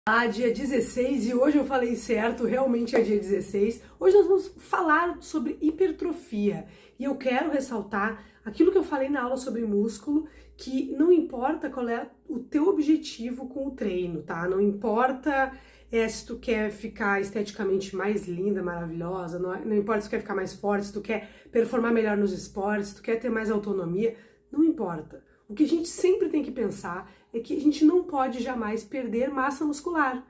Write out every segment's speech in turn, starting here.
Dia 16 e hoje eu falei certo, realmente é dia 16. Hoje nós vamos falar sobre hipertrofia e eu quero ressaltar aquilo que eu falei na aula sobre músculo, que não importa qual é o teu objetivo com o treino, tá? Não importa se tu quer ficar esteticamente mais linda, maravilhosa, não importa se tu quer ficar mais forte, se tu quer performar melhor nos esportes, se tu quer ter mais autonomia, não importa. O que a gente sempre tem que pensar é que a gente não pode jamais perder massa muscular.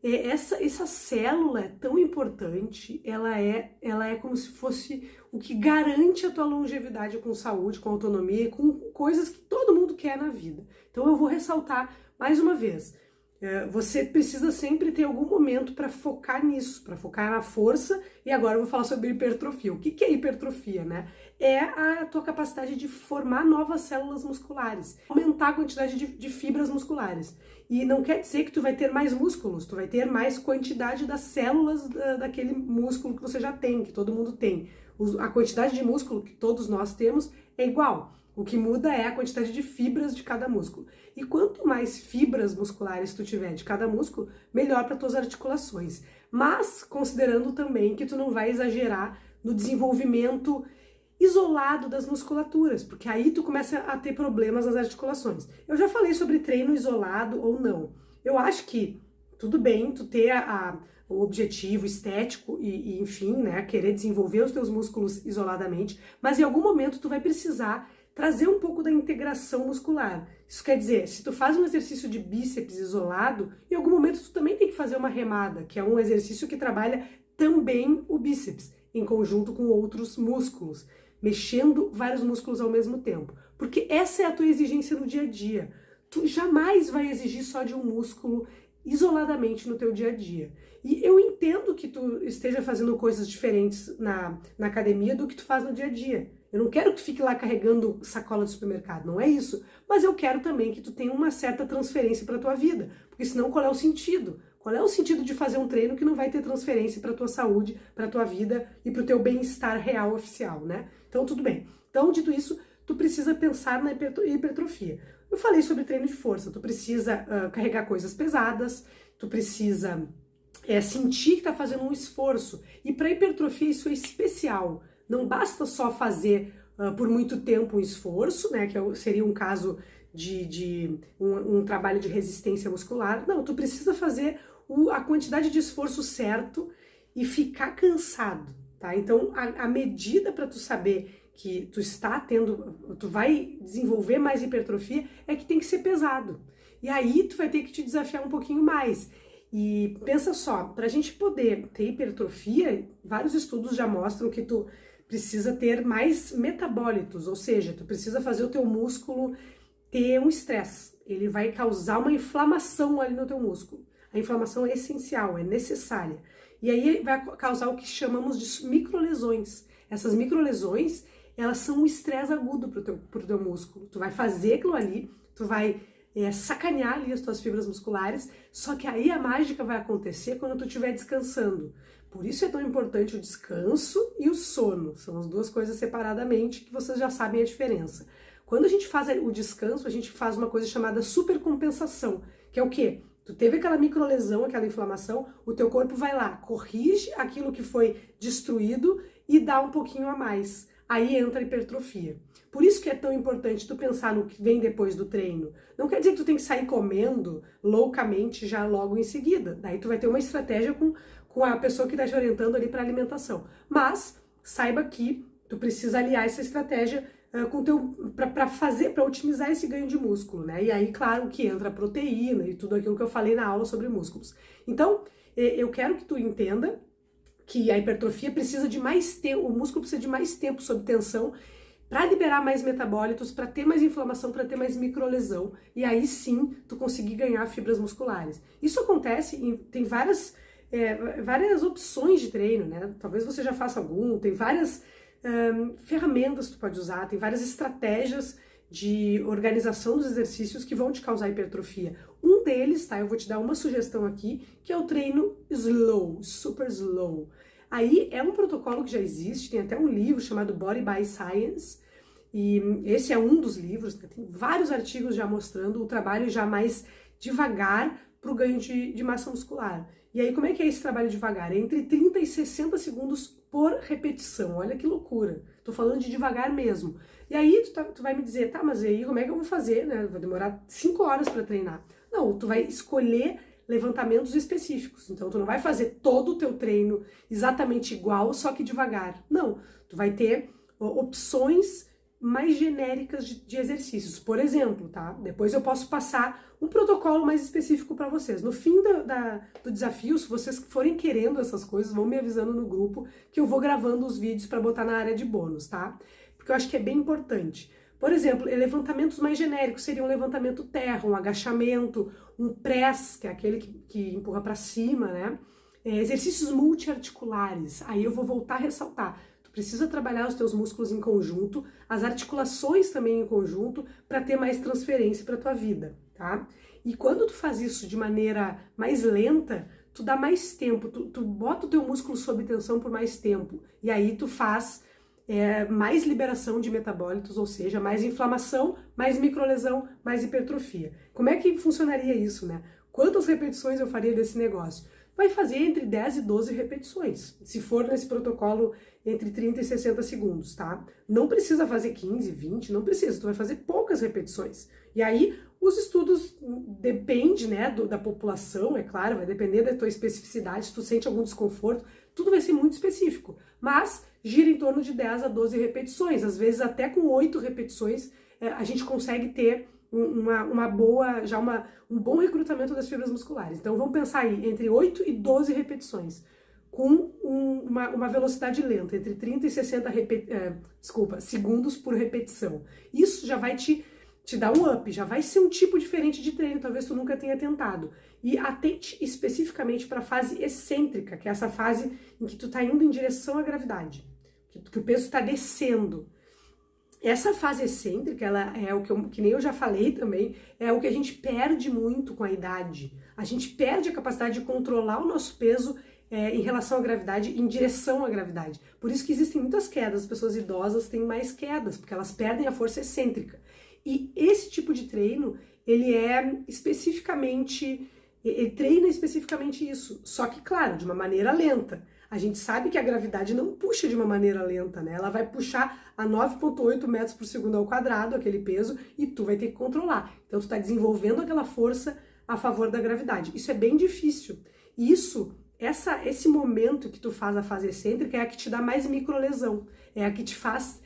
Essa célula é tão importante, ela é como se fosse o que garante a tua longevidade com saúde, com autonomia, com coisas que todo mundo quer na vida. Então eu vou ressaltar mais uma vez. Você precisa sempre ter algum momento para focar nisso, para focar na força, e agora eu vou falar sobre hipertrofia. O que é hipertrofia, né? É a tua capacidade de formar novas células musculares, aumentar a quantidade de fibras musculares. E não quer dizer que tu vai ter mais músculos, tu vai ter mais quantidade das células daquele músculo que você já tem, que todo mundo tem. A quantidade de músculo que todos nós temos é igual. O que muda é a quantidade de fibras de cada músculo. E quanto mais fibras musculares tu tiver de cada músculo, melhor para tuas articulações. Mas considerando também que tu não vai exagerar no desenvolvimento isolado das musculaturas, porque aí tu começa a ter problemas nas articulações. Eu já falei sobre treino isolado ou não. Eu acho que tudo bem tu ter o objetivo estético e enfim, né, querer desenvolver os teus músculos isoladamente, mas em algum momento tu vai precisar trazer um pouco da integração muscular. Isso quer dizer, se tu faz um exercício de bíceps isolado, em algum momento tu também tem que fazer uma remada, que é um exercício que trabalha também o bíceps, em conjunto com outros músculos, mexendo vários músculos ao mesmo tempo. Porque essa é a tua exigência no dia a dia. Tu jamais vai exigir só de um músculo isoladamente no teu dia a dia. E eu entendo que tu esteja fazendo coisas diferentes na academia do que tu faz no dia a dia. Eu não quero que tu fique lá carregando sacola de supermercado, não é isso. Mas eu quero também que tu tenha uma certa transferência para tua vida, porque senão qual é o sentido? Qual é o sentido de fazer um treino que não vai ter transferência para tua saúde, para tua vida e para o teu bem-estar real oficial, né? Então tudo bem. Então, dito isso, tu precisa pensar na hipertrofia. Eu falei sobre treino de força, tu precisa carregar coisas pesadas, tu precisa sentir que tá fazendo um esforço. E para hipertrofia isso é especial. Não basta só fazer por muito tempo um esforço, né, que seria um caso de um trabalho de resistência muscular. Não, tu precisa fazer a quantidade de esforço certo e ficar cansado, tá? Então, a medida para tu saber que tu vai desenvolver mais hipertrofia é que tem que ser pesado. E aí tu vai ter que te desafiar um pouquinho mais. E pensa só, para a gente poder ter hipertrofia, vários estudos já mostram que tu precisa ter mais metabólitos, ou seja, tu precisa fazer o teu músculo ter um estresse. Ele vai causar uma inflamação ali no teu músculo. A inflamação é essencial, é necessária. E aí vai causar o que chamamos de microlesões. Essas microlesões, elas são um estresse agudo pro teu músculo. Tu vai fazer aquilo ali, tu vai sacanear ali as tuas fibras musculares, só que aí a mágica vai acontecer quando tu estiver descansando. Por isso é tão importante o descanso e o sono. São as duas coisas separadamente que vocês já sabem a diferença. Quando a gente faz o descanso, a gente faz uma coisa chamada supercompensação, que é o quê? Tu teve aquela microlesão, aquela inflamação, o teu corpo vai lá, corrige aquilo que foi destruído e dá um pouquinho a mais. Aí entra a hipertrofia. Por isso que é tão importante tu pensar no que vem depois do treino. Não quer dizer que tu tem que sair comendo loucamente já logo em seguida. Daí tu vai ter uma estratégia com a pessoa que está te orientando ali para alimentação. Mas saiba que tu precisa aliar essa estratégia para otimizar esse ganho de músculo, né? E aí, claro, que entra a proteína e tudo aquilo que eu falei na aula sobre músculos. Então, eu quero que tu entenda que a hipertrofia precisa de mais tempo, o músculo precisa de mais tempo sob tensão para liberar mais metabólitos, para ter mais inflamação, para ter mais microlesão, e aí sim tu conseguir ganhar fibras musculares. Isso acontece, tem várias opções de treino, né? Talvez você já faça algum, tem várias ferramentas que tu pode usar, tem várias estratégias de organização dos exercícios que vão te causar hipertrofia. Um deles, tá? Eu vou te dar uma sugestão aqui, que é o treino slow, super slow. Aí é um protocolo que já existe, tem até um livro chamado Body by Science, e esse é um dos livros, né? Tem vários artigos já mostrando o trabalho já mais devagar para o ganho de massa muscular. E aí, como é que é esse trabalho devagar? É entre 30 e 60 segundos por repetição. Olha que loucura. Tô falando de devagar mesmo. E aí, tu vai me dizer, tá, mas aí como é que eu vou fazer, né? Vai demorar 5 horas para treinar. Não, tu vai escolher levantamentos específicos. Então, tu não vai fazer todo o teu treino exatamente igual, só que devagar. Não, tu vai ter opções mais genéricas de exercícios. Por exemplo, tá? Depois eu posso passar um protocolo mais específico para vocês. No fim do desafio, se vocês forem querendo essas coisas, vão me avisando no grupo que eu vou gravando os vídeos para botar na área de bônus, tá? Porque eu acho que é bem importante. Por exemplo, levantamentos mais genéricos seriam um levantamento terra, um agachamento, um press, que é aquele que empurra para cima, né? Exercícios multiarticulares. Aí eu vou voltar a ressaltar. Tu precisa trabalhar os teus músculos em conjunto, as articulações também em conjunto, para ter mais transferência para tua vida, tá? E quando tu faz isso de maneira mais lenta, tu dá mais tempo, tu bota o teu músculo sob tensão por mais tempo. E aí tu faz mais liberação de metabólitos, ou seja, mais inflamação, mais microlesão, mais hipertrofia. Como é que funcionaria isso, né? Quantas repetições eu faria desse negócio? Vai fazer entre 10 e 12 repetições, se for nesse protocolo entre 30 e 60 segundos, tá? Não precisa fazer 15, 20, não precisa, tu vai fazer poucas repetições. E aí, os estudos depende, né, da população, é claro, vai depender da tua especificidade, se tu sente algum desconforto, tudo vai ser muito específico, mas gira em torno de 10 a 12 repetições, às vezes até com 8 repetições a gente consegue ter um bom recrutamento das fibras musculares. Então vamos pensar aí entre 8 e 12 repetições, com uma velocidade lenta, entre 30 e 60 segundos por repetição. Isso já vai te dar um up, já vai ser um tipo diferente de treino, talvez tu nunca tenha tentado. E atente especificamente para a fase excêntrica, que é essa fase em que tu tá indo em direção à gravidade, que o peso está descendo. Essa fase excêntrica, ela é o que nem eu já falei também, é o que a gente perde muito com a idade. A gente perde a capacidade de controlar o nosso peso em relação à gravidade, em direção à gravidade. Por isso que existem muitas quedas, as pessoas idosas têm mais quedas, porque elas perdem a força excêntrica. E esse tipo de treino, ele treina especificamente isso, só que, claro, de uma maneira lenta. A gente sabe que a gravidade não puxa de uma maneira lenta, né? Ela vai puxar a 9,8 metros por segundo ao quadrado, aquele peso, e tu vai ter que controlar. Então, tu tá desenvolvendo aquela força a favor da gravidade. Isso é bem difícil. E esse momento que tu faz a fase excêntrica é a que te dá mais microlesão, é a que te faz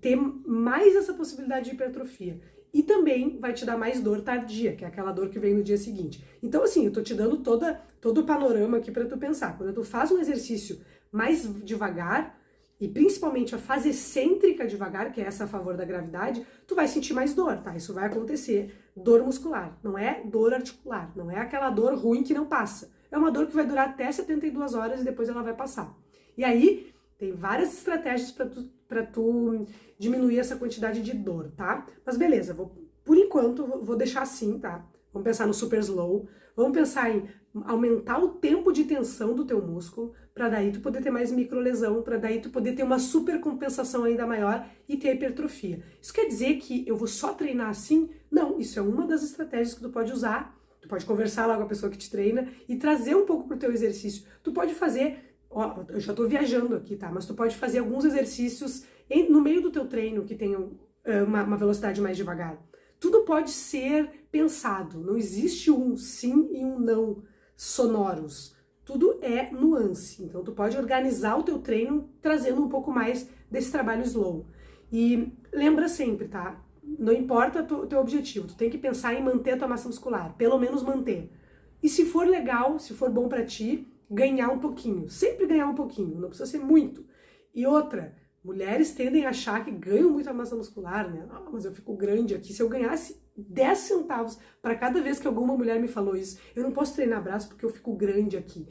ter mais essa possibilidade de hipertrofia. E também vai te dar mais dor tardia, que é aquela dor que vem no dia seguinte. Então, assim, eu tô te dando todo o panorama aqui para tu pensar. Quando tu faz um exercício mais devagar, e principalmente a fase excêntrica devagar, que é essa a favor da gravidade, tu vai sentir mais dor, tá? Isso vai acontecer. Dor muscular, não é dor articular, não é aquela dor ruim que não passa. É uma dor que vai durar até 72 horas e depois ela vai passar. E aí, tem várias estratégias para tu diminuir essa quantidade de dor, tá? Mas beleza, por enquanto vou deixar assim, tá? Vamos pensar no super slow, vamos pensar em aumentar o tempo de tensão do teu músculo, para daí tu poder ter mais microlesão, para daí tu poder ter uma super compensação ainda maior e ter hipertrofia. Isso quer dizer que eu vou só treinar assim? Não, isso é uma das estratégias que tu pode usar, tu pode conversar lá com a pessoa que te treina e trazer um pouco pro teu exercício. Tu pode fazer, ó, eu já tô viajando aqui, tá? Mas tu pode fazer alguns exercícios no meio do teu treino que tenham uma velocidade mais devagar. Tudo pode ser pensado, não existe um sim e um não sonoros. Tudo é nuance, então tu pode organizar o teu treino trazendo um pouco mais desse trabalho slow. E lembra sempre, tá? Não importa o teu objetivo, tu tem que pensar em manter a tua massa muscular, pelo menos manter. E se for legal, se for bom pra ti, ganhar um pouquinho, sempre ganhar um pouquinho, não precisa ser muito. E outra, mulheres tendem a achar que ganham muita massa muscular, né? Ah, mas eu fico grande aqui. Se eu ganhasse 10 centavos para cada vez que alguma mulher me falou isso, eu não posso treinar braço porque eu fico grande aqui.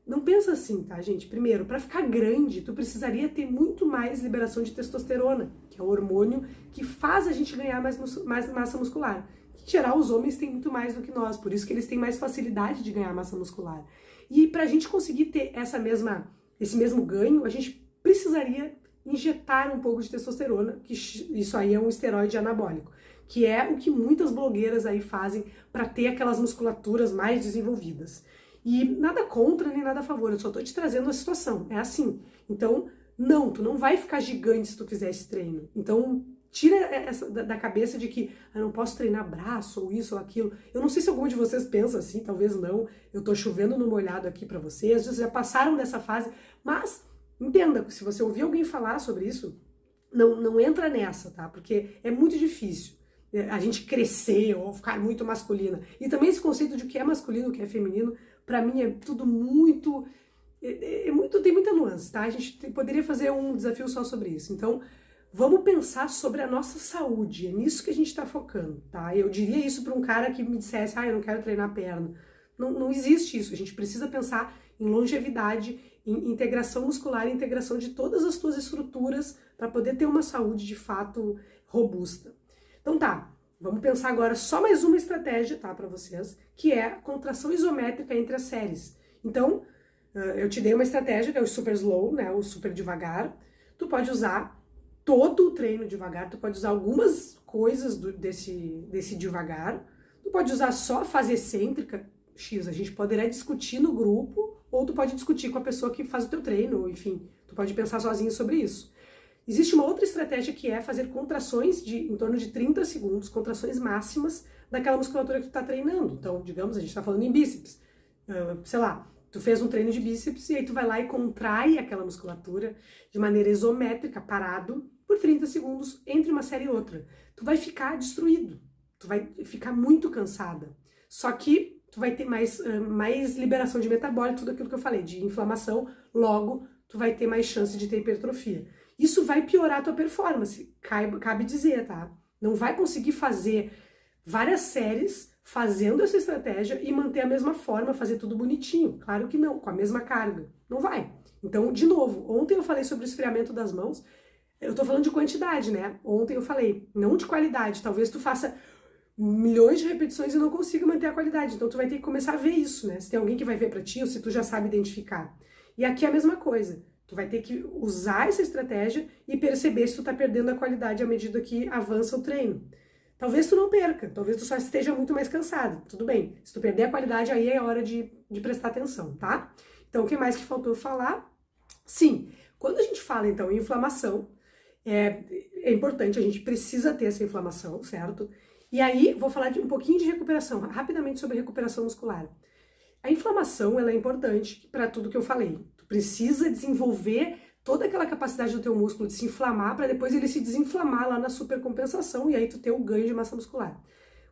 Não pensa assim, tá, gente? Primeiro, para ficar grande, tu precisaria ter muito mais liberação de testosterona, que é o hormônio que faz a gente ganhar mais massa muscular. Em geral, os homens têm muito mais do que nós, por isso que eles têm mais facilidade de ganhar massa muscular. E pra gente conseguir ter esse mesmo ganho, a gente precisaria injetar um pouco de testosterona, que isso aí é um esteroide anabólico. que é o que muitas blogueiras aí fazem para ter aquelas musculaturas mais desenvolvidas. E nada contra nem nada a favor, eu só tô te trazendo a situação, é assim. Então, não, tu não vai ficar gigante se tu fizer esse treino. Então, tira essa da cabeça de que eu não posso treinar braço, ou isso, ou aquilo. Eu não sei se algum de vocês pensa assim, talvez não. Eu tô chovendo no molhado aqui pra vocês, às vezes já passaram dessa fase, mas entenda, se você ouvir alguém falar sobre isso, não entra nessa, tá? Porque é muito difícil a gente crescer ou ficar muito masculina. E também esse conceito de o que é masculino, o que é feminino, pra mim é tudo muito... tem muita nuance, tá? A gente poderia fazer um desafio só sobre isso. Então, vamos pensar sobre a nossa saúde, é nisso que a gente está focando, tá? Eu diria isso para um cara que me dissesse, eu não quero treinar a perna. Não existe isso, a gente precisa pensar em longevidade, em integração muscular, em integração de todas as tuas estruturas para poder ter uma saúde de fato robusta. Então tá, vamos pensar agora só mais uma estratégia, tá, para vocês, que é a contração isométrica entre as séries. Então, eu te dei uma estratégia, que é o super slow, né, o super devagar. Tu pode usar todo o treino devagar, tu pode usar algumas coisas desse devagar, tu pode usar só a fase excêntrica, X, a gente poderia discutir no grupo, ou tu pode discutir com a pessoa que faz o teu treino, enfim, tu pode pensar sozinho sobre isso. Existe uma outra estratégia que é fazer contrações em torno de 30 segundos, contrações máximas daquela musculatura que tu tá treinando. Então, digamos, a gente tá falando em bíceps, sei lá, tu fez um treino de bíceps e aí tu vai lá e contrai aquela musculatura de maneira isométrica, parado, por 30 segundos entre uma série e outra. Tu vai ficar destruído, tu vai ficar muito cansada. Só que tu vai ter mais liberação de metabólito, tudo aquilo que eu falei, de inflamação, logo tu vai ter mais chance de ter hipertrofia. Isso vai piorar a tua performance, cabe dizer, tá? Não vai conseguir fazer várias séries fazendo essa estratégia e manter a mesma forma, fazer tudo bonitinho. Claro que não, com a mesma carga. Não vai. Então, de novo, ontem eu falei sobre o esfriamento das mãos, eu tô falando de quantidade, né? Ontem eu falei, não de qualidade. Talvez tu faça milhões de repetições e não consiga manter a qualidade. Então tu vai ter que começar a ver isso, né? Se tem alguém que vai ver pra ti ou se tu já sabe identificar. E aqui é a mesma coisa. Tu vai ter que usar essa estratégia e perceber se tu tá perdendo a qualidade à medida que avança o treino. Talvez tu não perca, talvez tu só esteja muito mais cansado. Tudo bem. Se tu perder a qualidade, aí é hora de prestar atenção, tá? Então, o que mais que faltou falar? Sim, quando a gente fala, então, em inflamação, é importante, a gente precisa ter essa inflamação, certo? E aí, vou falar um pouquinho de recuperação, rapidamente sobre recuperação muscular. A inflamação, ela é importante para tudo que eu falei. Tu precisa desenvolver toda aquela capacidade do teu músculo de se inflamar para depois ele se desinflamar lá na supercompensação e aí tu ter o ganho de massa muscular.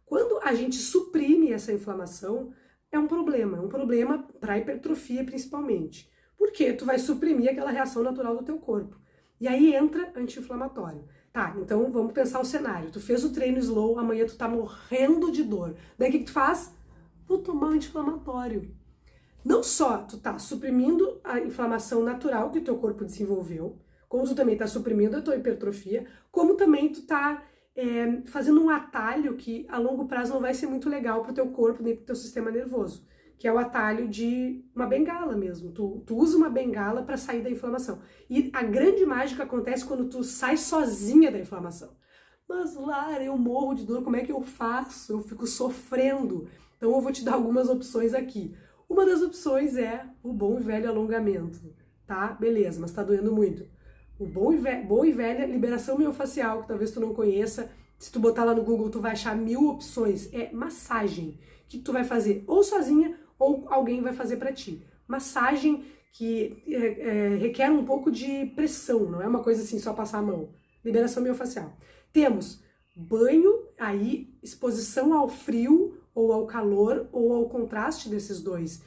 Quando a gente suprime essa inflamação, é um problema para hipertrofia principalmente. Porque tu vai suprimir aquela reação natural do teu corpo. E aí entra anti-inflamatório. Tá, então vamos pensar o cenário. Tu fez o treino slow, amanhã tu tá morrendo de dor. Daí o que tu faz? Vou tomar um anti-inflamatório. Não só tu tá suprimindo a inflamação natural que o teu corpo desenvolveu, como tu também tá suprimindo a tua hipertrofia, como também tu tá fazendo um atalho que a longo prazo não vai ser muito legal pro teu corpo nem pro teu sistema nervoso, que é o atalho de uma bengala mesmo. Tu usa uma bengala para sair da inflamação. E a grande mágica acontece quando tu sai sozinha da inflamação. Mas, Lara, eu morro de dor, como é que eu faço? Eu fico sofrendo. Então eu vou te dar algumas opções aqui. Uma das opções é o bom e velho alongamento, tá? Beleza, mas tá doendo muito. O bom e velha liberação miofascial, que talvez tu não conheça. Se tu botar lá no Google, tu vai achar 1000 opções. É massagem, que tu vai fazer ou sozinha ou alguém vai fazer para ti. Massagem que requer um pouco de pressão, não é uma coisa assim, só passar a mão. Liberação miofascial. Temos banho, aí exposição ao frio ou ao calor ou ao contraste desses dois.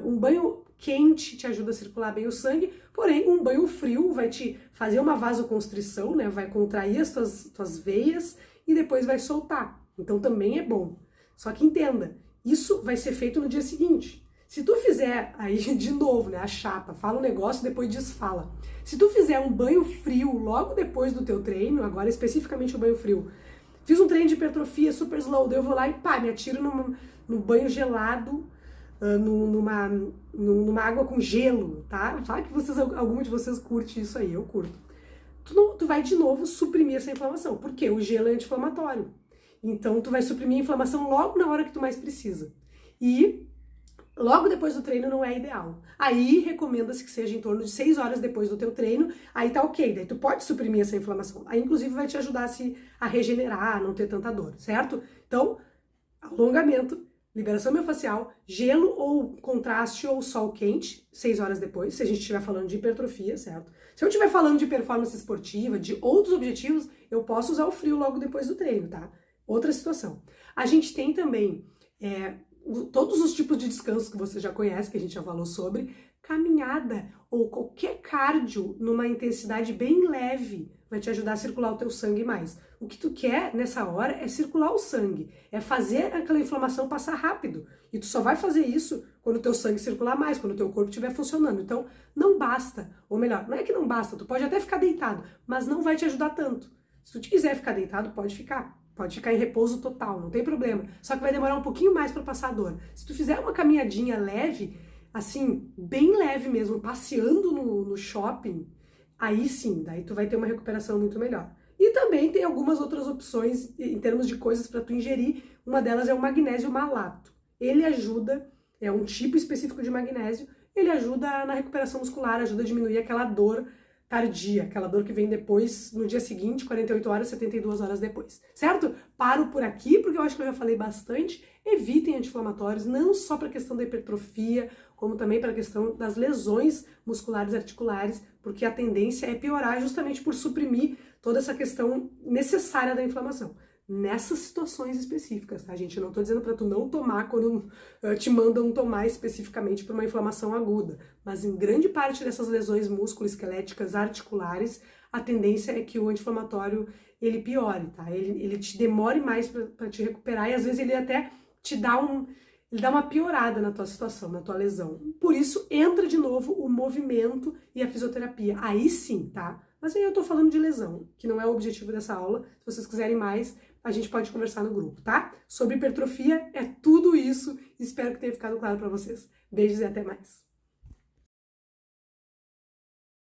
Um banho quente te ajuda a circular bem o sangue, porém um banho frio vai te fazer uma vasoconstrição, né? Vai contrair as tuas veias e depois vai soltar. Então também é bom. Só que entenda, isso vai ser feito no dia seguinte. Se tu fizer, aí de novo, né, a chapa, fala um negócio, depois desfala. Se tu fizer um banho frio logo depois do teu treino, agora especificamente o banho frio, fiz um treino de hipertrofia super slow, daí eu vou lá e pá, me atiro no banho gelado, numa água com gelo, tá? Fala que algum de vocês curte isso aí, eu curto. Tu vai de novo suprimir essa inflamação, porque o gelo é anti-inflamatório. Então, tu vai suprimir a inflamação logo na hora que tu mais precisa. E logo depois do treino não é ideal. Aí recomenda-se que seja em torno de 6 horas depois do teu treino, aí tá ok, daí tu pode suprimir essa inflamação. Aí inclusive vai te ajudar a regenerar, a não ter tanta dor, certo? Então, alongamento, liberação miofascial, gelo ou contraste ou sol quente, 6 horas depois, se a gente estiver falando de hipertrofia, certo? Se eu estiver falando de performance esportiva, de outros objetivos, eu posso usar o frio logo depois do treino, tá? Outra situação. A gente tem também todos os tipos de descanso que você já conhece, que a gente já falou sobre, caminhada ou qualquer cardio numa intensidade bem leve vai te ajudar a circular o teu sangue mais. O que tu quer nessa hora é circular o sangue, é fazer aquela inflamação passar rápido. E tu só vai fazer isso quando o teu sangue circular mais, quando o teu corpo estiver funcionando. Então, não basta, ou melhor, não é que não basta, tu pode até ficar deitado, mas não vai te ajudar tanto. Se tu quiser ficar deitado, pode ficar. Pode ficar em repouso total, não tem problema. Só que vai demorar um pouquinho mais para passar a dor. Se tu fizer uma caminhadinha leve, assim, bem leve mesmo, passeando no shopping, aí sim, daí tu vai ter uma recuperação muito melhor. E também tem algumas outras opções em termos de coisas para tu ingerir. Uma delas é o magnésio malato. Ele ajuda, é um tipo específico de magnésio, ele ajuda na recuperação muscular, ajuda a diminuir aquela dor tardia, aquela dor que vem depois, no dia seguinte, 48 horas, 72 horas depois, certo? Paro por aqui, porque eu acho que eu já falei bastante. Evitem anti-inflamatórios, não só para a questão da hipertrofia, como também para a questão das lesões musculares articulares, porque a tendência é piorar justamente por suprimir toda essa questão necessária da inflamação. Nessas situações específicas, tá, gente? Eu não tô dizendo para tu não tomar quando te mandam tomar especificamente por uma inflamação aguda, mas em grande parte dessas lesões musculoesqueléticas articulares, a tendência é que o anti-inflamatório ele piore, tá? Ele te demore mais para te recuperar e às vezes ele até te dá ele dá uma piorada na tua situação, na tua lesão. Por isso, entra de novo o movimento e a fisioterapia. Aí sim, tá? Mas aí eu tô falando de lesão, que não é o objetivo dessa aula. Se vocês quiserem mais, a gente pode conversar no grupo, tá? Sobre hipertrofia é tudo isso. Espero que tenha ficado claro para vocês. Beijos e até mais.